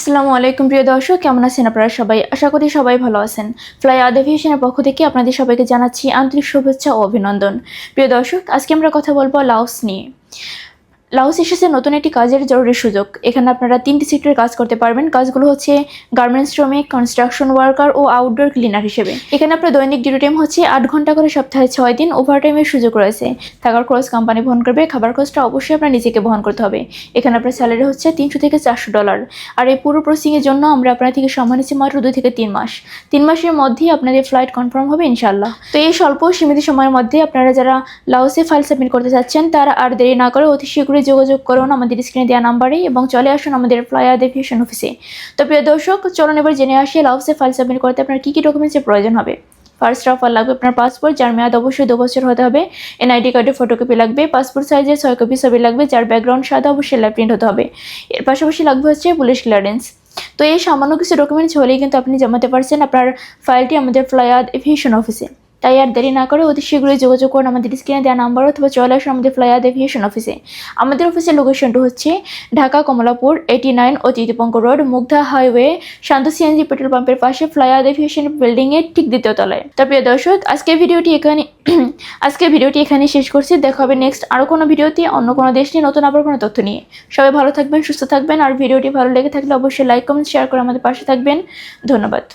আসসালামু আলাইকুম প্রিয় দর্শক, কেমন আছেন আপনারা সবাই? আশা করি সবাই ভালো আছেন। ফ্লাই এভিয়েশনের পক্ষ থেকে আপনাদের সবাইকে জানাচ্ছি আন্তরিক শুভেচ্ছা ও অভিনন্দন। প্রিয় দর্শক, আজকে আমরা কথা বলবো লাওস নিয়ে। লাওস এসেছে নতুন একটি কাজের জরুরি সুযোগ। এখানে আপনারা 3টি সেক্টরে কাজ করতে পারবেন। কাজগুলো হচ্ছে গার্মেন্টস শ্রমিক, কনস্ট্রাকশন ওয়ার্কার ও আউটডোর ক্লিনার হিসেবে। এখানে আপনার দৈনিক ডিউটি টাইম হচ্ছে 8 ঘন্টা করে, সপ্তাহে 6 দিন। ওভারটাইমের সুযোগ রয়েছে। থাকার খরচ কোম্পানি বহন করবে, খাবার খরচটা অবশ্যই আপনার নিজেকে বহন করতে হবে। এখানে আপনার স্যালারি হচ্ছে $300 থেকে $400। আর এই পুরো প্রসেসিংয়ের জন্য আমরা আপনার থেকে সময় নিচ্ছি মাত্র 2 থেকে 3 মাস। 3 মাসের মধ্যেই আপনাদের ফ্লাইট কনফার্ম হবে ইনশাআল্লাহ। তো এই স্বল্প সীমিত সময়ের মধ্যে আপনারা যারা লাওসে ফাইল সাবমিট করতে চাচ্ছেন তারা আর দেরি না করে অতি শীঘ্রই যোগাযোগ করুন আমাদের স্ক্রিনে দেওয়া নাম্বারে এবং চলে আসুন আমাদের ফ্লাই এভিয়েশন অফিসে। তো প্রিয় দর্শক, চলুন এবার জেনে আসি লাওসে ফাইল সাবমিট করতে আপনার কী কী ডকুমেন্টসের প্রয়োজন হবে। ফার্স্ট অফ অল লাগবে আপনার পাসপোর্ট, যার মেয়াদ অবশ্যই 2 বছর হতে হবে। এনআইডি কার্ডের ফটোকপি লাগবে। পাসপোর্ট সাইজের 6 কপি ছবি লাগবে, যার ব্যাকগ্রাউন্ড সাদা, অবশ্যই লাইভ প্রিন্ট হতে হবে। এর পাশাপাশি লাগবে হচ্ছে পুলিশ ক্লিয়ারেন্স। তো এই সামান্য কিছু ডকুমেন্টস হলেই কিন্তু আপনি জমাতে পারছেন আপনার ফাইলটি আমাদের ফ্লাই এভিয়েশন অফিসে। তাই আর দেরি না করে অতি শীঘ্রই যোগাযোগ করুন আমাদের স্ক্রিনে দেওয়া নাম্বার অথবা চলে আসুন আমাদের ফ্লাই এভিয়েশন অফিসে। আমাদের অফিসের লোকেশনটা হচ্ছে ঢাকা কমলাপুর 89 অতিথিপঙ্ক রোড, মুগ্ধা হাইওয়ে, শান্ত সিএনজি পেট্রোল পাম্পের পাশে ফ্লাই এভিয়েশন বিল্ডিং এর ঠিক দ্বিতীয় তলায়। তো প্রিয় দর্শক, আজকের ভিডিওটি এখানে শেষ করছি। দেখা হবে নেক্সট আরো কোনো ভিডিওতে অন্য কোনো দেশ নিয়ে, নতুন আবার কোনো তথ্য নিয়ে। সবাই ভালো থাকবেন, সুস্থ থাকবেন। আর ভিডিওটি ভালো লেগে থাকলে অবশ্যই লাইক, কমেন্ট, শেয়ার করে আমাদের পাশে থাকবেন। ধন্যবাদ।